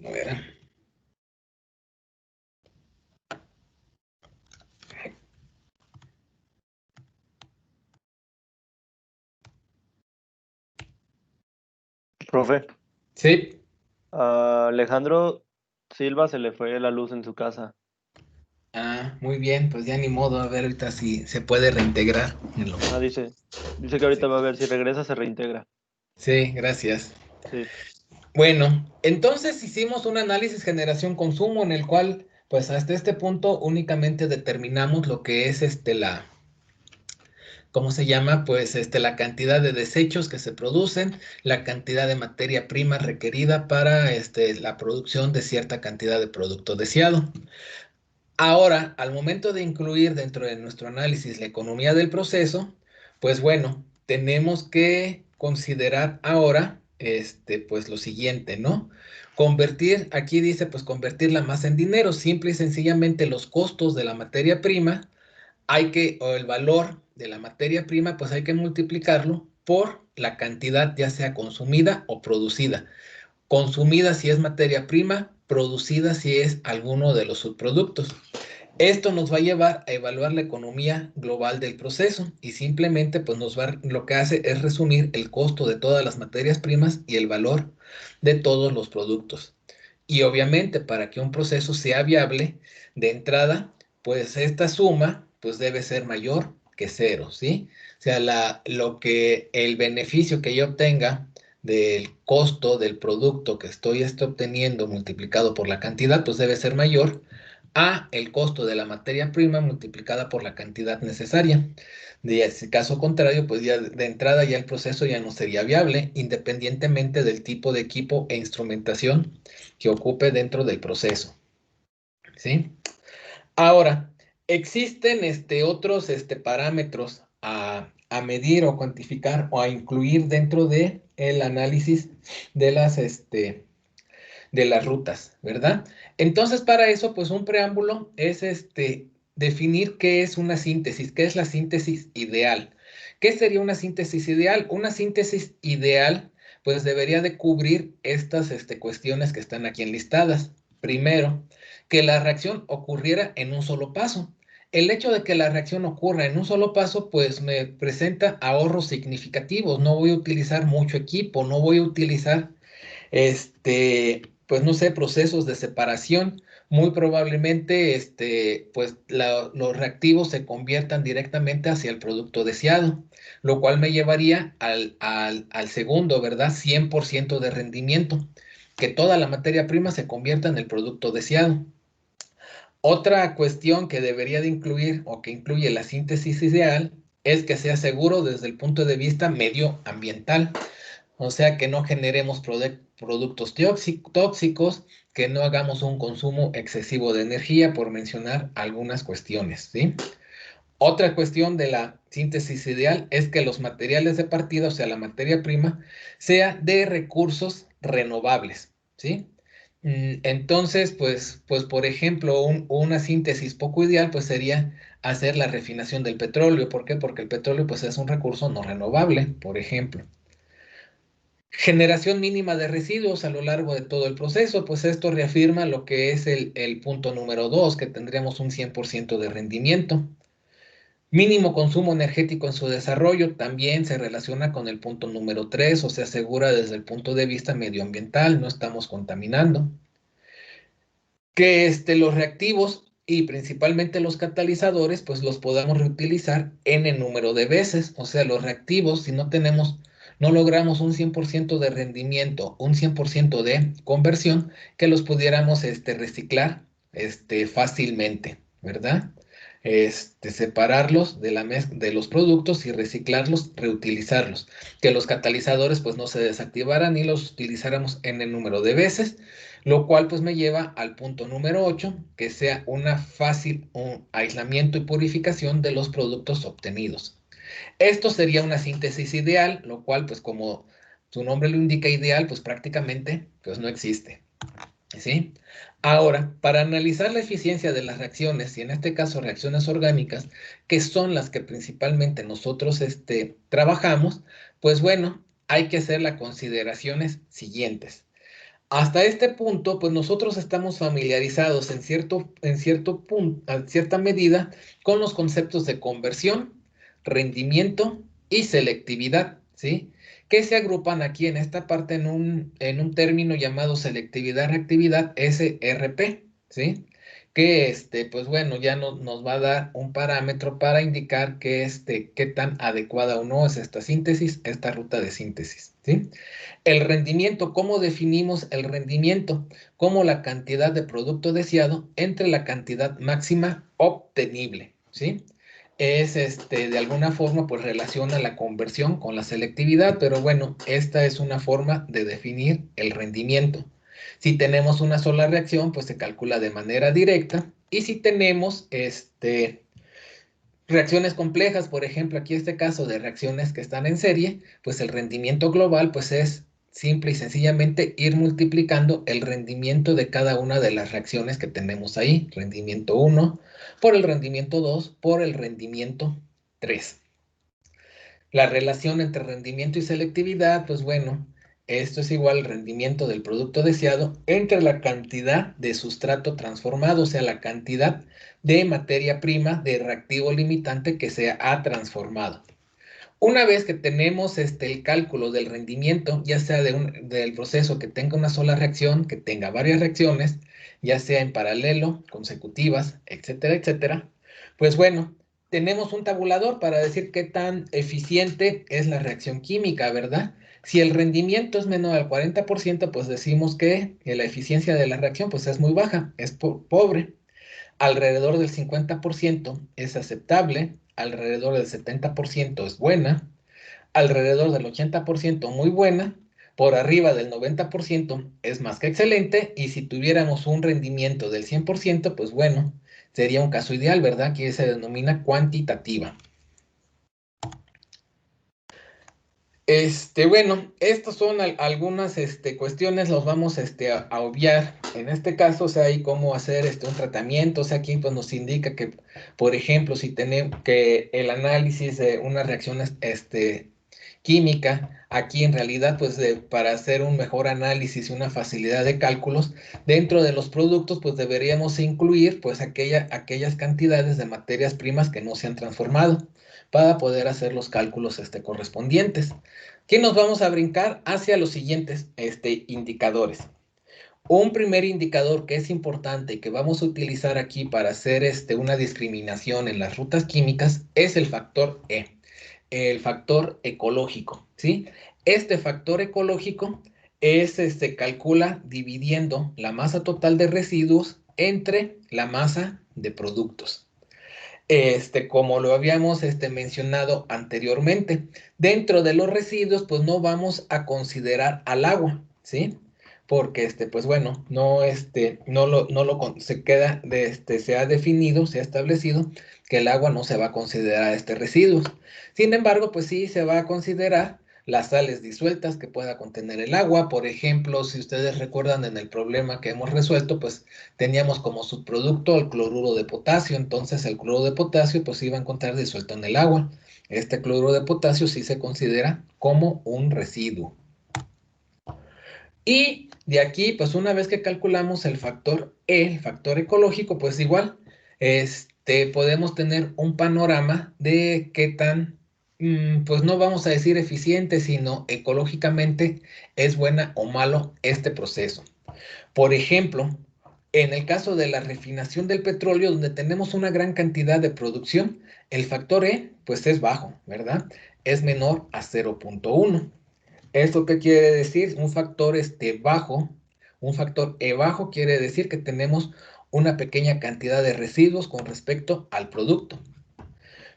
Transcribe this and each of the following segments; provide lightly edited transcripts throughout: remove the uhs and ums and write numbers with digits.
A ver. Profe, Sí. a Alejandro Silva se le fue la luz en su casa. Muy bien, pues ya ni modo, a ver ahorita si se puede reintegrar Ah, dice que ahorita Sí, va a ver si regresa, se reintegra. sí, gracias. Sí, Bueno, entonces hicimos un análisis generación-consumo en el cual, pues hasta este punto únicamente determinamos lo que es ¿cómo se llama? Pues la cantidad de desechos que se producen, la cantidad de materia prima requerida para la producción de cierta cantidad de producto deseado. Ahora, al momento de incluir dentro de nuestro análisis la economía del proceso, pues bueno, tenemos que considerar ahora, pues lo siguiente, ¿no? Convertir, aquí dice, pues convertir la masa en dinero, simple y sencillamente los costos de la materia prima, o el valor de la materia prima, pues hay que multiplicarlo por la cantidad ya sea consumida o producida. Consumida si es materia prima, producida si es alguno de los subproductos. Esto nos va a llevar a evaluar la economía global del proceso y simplemente pues lo que hace es resumir el costo de todas las materias primas y el valor de todos los productos. Y obviamente para que un proceso sea viable de entrada, pues esta suma pues debe ser mayor que cero, ¿sí? O sea, el beneficio que yo obtenga del costo del producto que estoy obteniendo multiplicado por la cantidad, pues debe ser mayor a el costo de la materia prima multiplicada por la cantidad necesaria. De ese caso contrario, pues ya de entrada ya el proceso ya no sería viable, independientemente del tipo de equipo e instrumentación que ocupe dentro del proceso, ¿sí? Ahora, existen otros parámetros a medir o cuantificar o a incluir dentro de el análisis de de las rutas, ¿verdad? Entonces, para eso, pues un preámbulo es definir qué es una síntesis, qué es la síntesis ideal. ¿Qué sería una síntesis ideal? Una síntesis ideal, pues debería de cubrir estas cuestiones que están aquí enlistadas. Primero, que la reacción ocurriera en un solo paso. El hecho de que la reacción ocurra en un solo paso, pues me presenta ahorros significativos. No voy a utilizar mucho equipo, no voy a utilizar pues no sé, procesos de separación, muy probablemente, pues los reactivos se conviertan directamente hacia el producto deseado, lo cual me llevaría al segundo, ¿verdad? 100% de rendimiento, que toda la materia prima se convierta en el producto deseado. Otra cuestión que debería de incluir o que incluye la síntesis ideal es que sea seguro desde el punto de vista medioambiental. O sea, que no generemos productos tóxicos, que no hagamos un consumo excesivo de energía, por mencionar algunas cuestiones, ¿sí? Otra cuestión de la síntesis ideal es que los materiales de partida, o sea, la materia prima, sea de recursos renovables, ¿sí? Entonces, pues por ejemplo, una síntesis poco ideal, pues sería hacer la refinación del petróleo. ¿Por qué? Porque el petróleo, pues es un recurso no renovable, por ejemplo. Generación mínima de residuos a lo largo de todo el proceso, pues esto reafirma lo que es el punto número 2, que tendríamos un 100% de rendimiento. Mínimo consumo energético en su desarrollo también se relaciona con el punto número 3, o se asegura desde el punto de vista medioambiental, no estamos contaminando. Que los reactivos y principalmente los catalizadores, pues los podamos reutilizar en el número de veces. O sea, los reactivos, si no logramos un 100% de rendimiento, un 100% de conversión, que los pudiéramos reciclar fácilmente, ¿verdad? Separarlos de los productos y reciclarlos, reutilizarlos. Que los catalizadores pues no se desactivaran y los utilizáramos en el número de veces, lo cual pues me lleva al punto número 8, que sea un aislamiento y purificación de los productos obtenidos. Esto sería una síntesis ideal, lo cual pues como su nombre lo indica ideal, pues prácticamente pues no existe, ¿sí? Ahora, para analizar la eficiencia de las reacciones, y en este caso reacciones orgánicas, que son las que principalmente nosotros trabajamos, pues bueno, hay que hacer las consideraciones siguientes. Hasta este punto, pues nosotros estamos familiarizados en cierto punto, a cierta medida, con los conceptos de conversión, rendimiento y selectividad, ¿sí? Que se agrupan aquí en esta parte en un término llamado selectividad-reactividad, SRP, ¿sí? Que pues bueno, ya nos va a dar un parámetro para indicar que qué tan adecuada o no es esta síntesis, esta ruta de síntesis, ¿sí? El rendimiento, ¿cómo definimos el rendimiento? Como la cantidad de producto deseado entre la cantidad máxima obtenible, ¿sí? Es de alguna forma, pues relaciona la conversión con la selectividad, pero bueno, esta es una forma de definir el rendimiento. Si tenemos una sola reacción, pues se calcula de manera directa, y si tenemos reacciones complejas, por ejemplo, aquí este caso de reacciones que están en serie, pues el rendimiento global pues es simple y sencillamente ir multiplicando el rendimiento de cada una de las reacciones que tenemos ahí. Rendimiento 1 por el rendimiento 2 por el rendimiento 3. La relación entre rendimiento y selectividad, pues bueno, esto es igual al rendimiento del producto deseado entre la cantidad de sustrato transformado, o sea, la cantidad de materia prima de reactivo limitante que se ha transformado. Una vez que tenemos el cálculo del rendimiento, ya sea del proceso que tenga una sola reacción, que tenga varias reacciones, ya sea en paralelo, consecutivas, etcétera, etcétera, pues bueno, tenemos un tabulador para decir qué tan eficiente es la reacción química, ¿verdad? Si el rendimiento es menor al 40%, pues decimos que la eficiencia de la reacción pues es muy baja, es pobre. Alrededor del 50% es aceptable, alrededor del 70% es buena, alrededor del 80% muy buena, por arriba del 90% es más que excelente, y si tuviéramos un rendimiento del 100%, pues bueno, sería un caso ideal, ¿verdad? Que se denomina cuantitativa. Bueno, estas son algunas cuestiones, los vamos a obviar. En este caso, o sea, hay cómo hacer un tratamiento. O sea, aquí pues, nos indica que, por ejemplo, si tenemos que el análisis de una reacción química, aquí en realidad, pues para hacer un mejor análisis y una facilidad de cálculos, dentro de los productos, pues deberíamos incluir pues aquellas cantidades de materias primas que no se han transformado para poder hacer los cálculos correspondientes. Aquí nos vamos a brincar hacia los siguientes indicadores. Un primer indicador que es importante y que vamos a utilizar aquí para hacer una discriminación en las rutas químicas es el factor E, el factor ecológico, ¿sí? Este factor ecológico se calcula dividiendo la masa total de residuos entre la masa de productos. Como lo habíamos mencionado anteriormente, dentro de los residuos, pues no vamos a considerar al agua, ¿sí? Porque, pues bueno, se queda, se ha definido, se ha establecido que el agua no se va a considerar residuo. Sin embargo, pues sí se va a considerar las sales disueltas que pueda contener el agua. Por ejemplo, si ustedes recuerdan en el problema que hemos resuelto, pues teníamos como subproducto el cloruro de potasio. Entonces el cloruro de potasio pues se iba a encontrar disuelto en el agua. Este cloruro de potasio sí se considera como un residuo. Y de aquí, pues una vez que calculamos el factor E, el factor ecológico, pues igual, podemos tener un panorama de qué tan, pues no vamos a decir eficiente, sino ecológicamente es buena o malo este proceso. Por ejemplo, en el caso de la refinación del petróleo, donde tenemos una gran cantidad de producción, el factor E, pues es bajo, ¿verdad? Es menor a 0.1. ¿Esto qué quiere decir? Un factor bajo, un factor E bajo quiere decir que tenemos una pequeña cantidad de residuos con respecto al producto.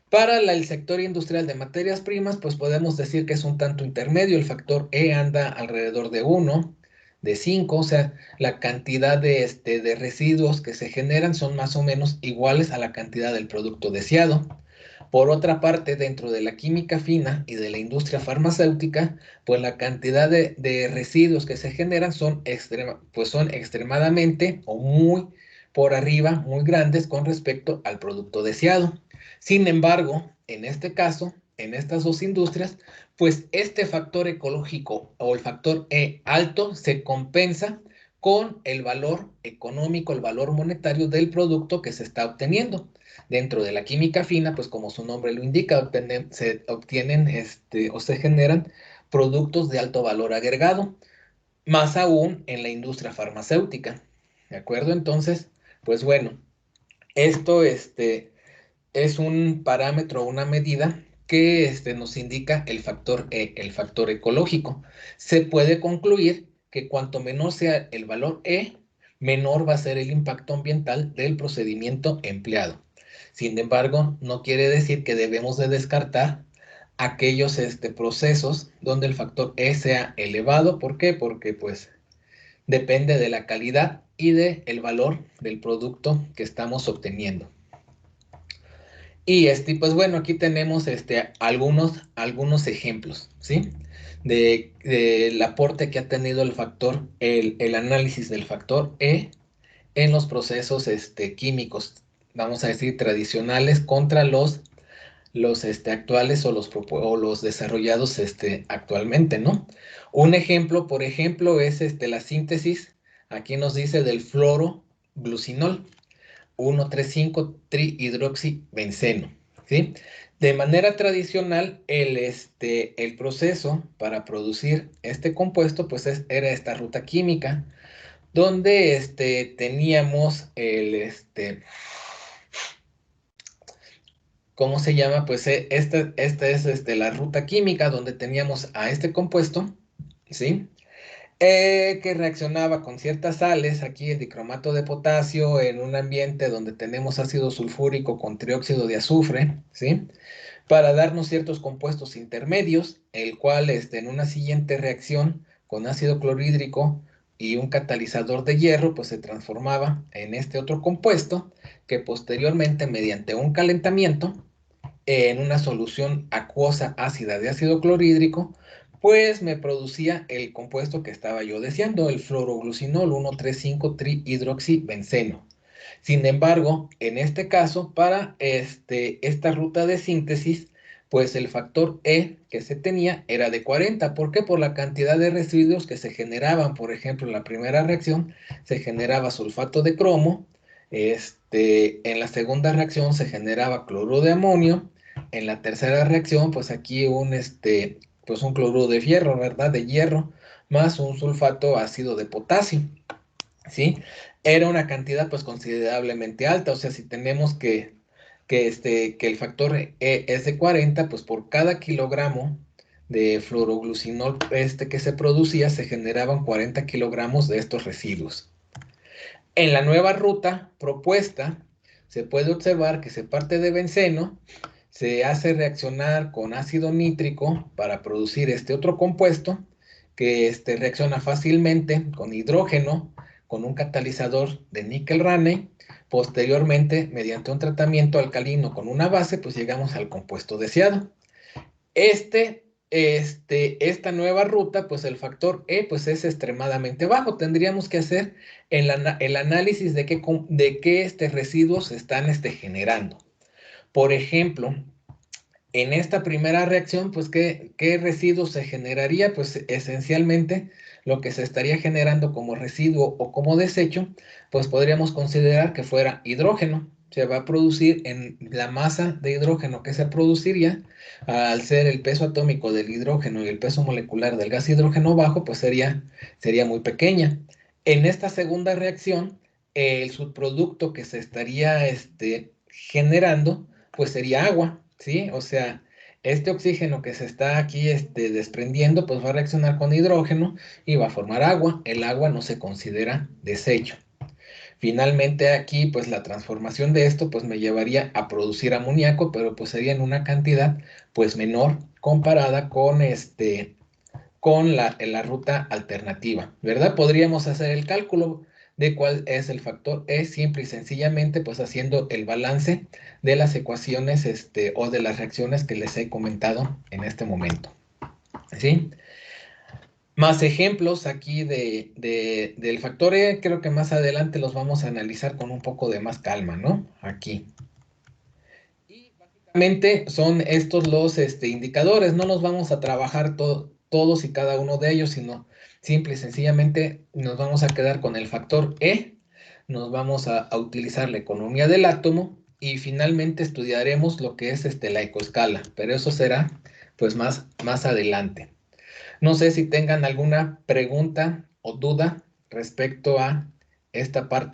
Para el sector industrial de materias primas, pues podemos decir que es un tanto intermedio. El factor E anda alrededor de 1, de 5, o sea, la cantidad de residuos que se generan son más o menos iguales a la cantidad del producto deseado. Por otra parte, dentro de la química fina y de la industria farmacéutica, pues la cantidad de residuos que se generan pues son extremadamente o muy por arriba, muy grandes con respecto al producto deseado. Sin embargo, en este caso, en estas dos industrias, pues este factor ecológico o el factor E alto se compensa con el valor económico, el valor monetario del producto que se está obteniendo. Dentro de la química fina, pues como su nombre lo indica, se obtienen o se generan productos de alto valor agregado, más aún en la industria farmacéutica. ¿De acuerdo? Entonces, pues bueno, esto es un parámetro, una medida que nos indica el factor E, el factor ecológico. Se puede concluir que cuanto menor sea el valor E, menor va a ser el impacto ambiental del procedimiento empleado. Sin embargo, no quiere decir que debemos de descartar aquellos procesos donde el factor E sea elevado. ¿Por qué? Porque pues depende de la calidad y del valor del producto que estamos obteniendo. Y pues bueno, aquí tenemos algunos ejemplos, ¿sí? Del aporte que ha tenido el análisis del factor E en los procesos químicos, vamos a decir, tradicionales contra los actuales o los desarrollados actualmente, ¿no? Un ejemplo, por ejemplo, es la síntesis, aquí nos dice del fluoroglucinol. 1,3,5-trihidroxibenceno, ¿sí? De manera tradicional, el proceso para producir este compuesto, pues era esta ruta química, donde teníamos ¿cómo se llama? Pues esta es la ruta química donde teníamos a este compuesto, ¿sí? Que reaccionaba con ciertas sales, aquí el dicromato de potasio, en un ambiente donde tenemos ácido sulfúrico con trióxido de azufre, ¿sí? Para darnos ciertos compuestos intermedios, el cual en una siguiente reacción con ácido clorhídrico y un catalizador de hierro, pues se transformaba en este otro compuesto que posteriormente, mediante un calentamiento, en una solución acuosa ácida de ácido clorhídrico, pues me producía el compuesto que estaba yo deseando, el fluoroglucinol 1,3,5-trihidroxibenceno. Sin embargo, en este caso, para esta ruta de síntesis, pues el factor E que se tenía era de 40. ¿Por qué? Por la cantidad de residuos que se generaban. Por ejemplo, en la primera reacción se generaba sulfato de cromo. En la segunda reacción se generaba cloruro de amonio. En la tercera reacción, pues aquí pues un cloruro de fierro, ¿verdad? De hierro, más un sulfato ácido de potasio, ¿sí? Era una cantidad pues considerablemente alta. O sea, si tenemos que el factor E es de 40, pues por cada kilogramo de fluoroglucinol que se producía, se generaban 40 kilogramos de estos residuos. En la nueva ruta propuesta, se puede observar que se parte de benceno, se hace reaccionar con ácido nítrico para producir este otro compuesto que reacciona fácilmente con hidrógeno, con un catalizador de níquel-raney. Posteriormente, mediante un tratamiento alcalino con una base, pues llegamos al compuesto deseado. Esta nueva ruta, pues el factor E pues es extremadamente bajo. Tendríamos que hacer el análisis de qué residuos se están generando. Por ejemplo, en esta primera reacción, pues ¿qué residuos se generaría? Pues esencialmente lo que se estaría generando como residuo o como desecho, pues podríamos considerar que fuera hidrógeno. Se va a producir en la masa de hidrógeno que se produciría, al ser el peso atómico del hidrógeno y el peso molecular del gas hidrógeno bajo, pues sería muy pequeña. En esta segunda reacción, el subproducto que se estaría generando, pues sería agua, ¿sí? O sea, este oxígeno que se está aquí desprendiendo, pues va a reaccionar con hidrógeno y va a formar agua. El agua no se considera desecho. Finalmente aquí, pues la transformación de esto, pues me llevaría a producir amoníaco, pero pues sería en una cantidad, pues menor comparada con la ruta alternativa, ¿verdad? Podríamos hacer el cálculo de cuál es el factor E, simple y sencillamente, pues haciendo el balance de las ecuaciones o de las reacciones que les he comentado en este momento, ¿sí? Más ejemplos aquí del factor E, creo que más adelante los vamos a analizar con un poco de más calma, ¿no? Aquí. Y básicamente son estos los indicadores, no los vamos a trabajar todos y cada uno de ellos, sino simple y sencillamente nos vamos a quedar con el factor E, nos vamos a utilizar la economía del átomo y finalmente estudiaremos lo que es la ecoescala, pero eso será pues más adelante. No sé si tengan alguna pregunta o duda respecto a esta parte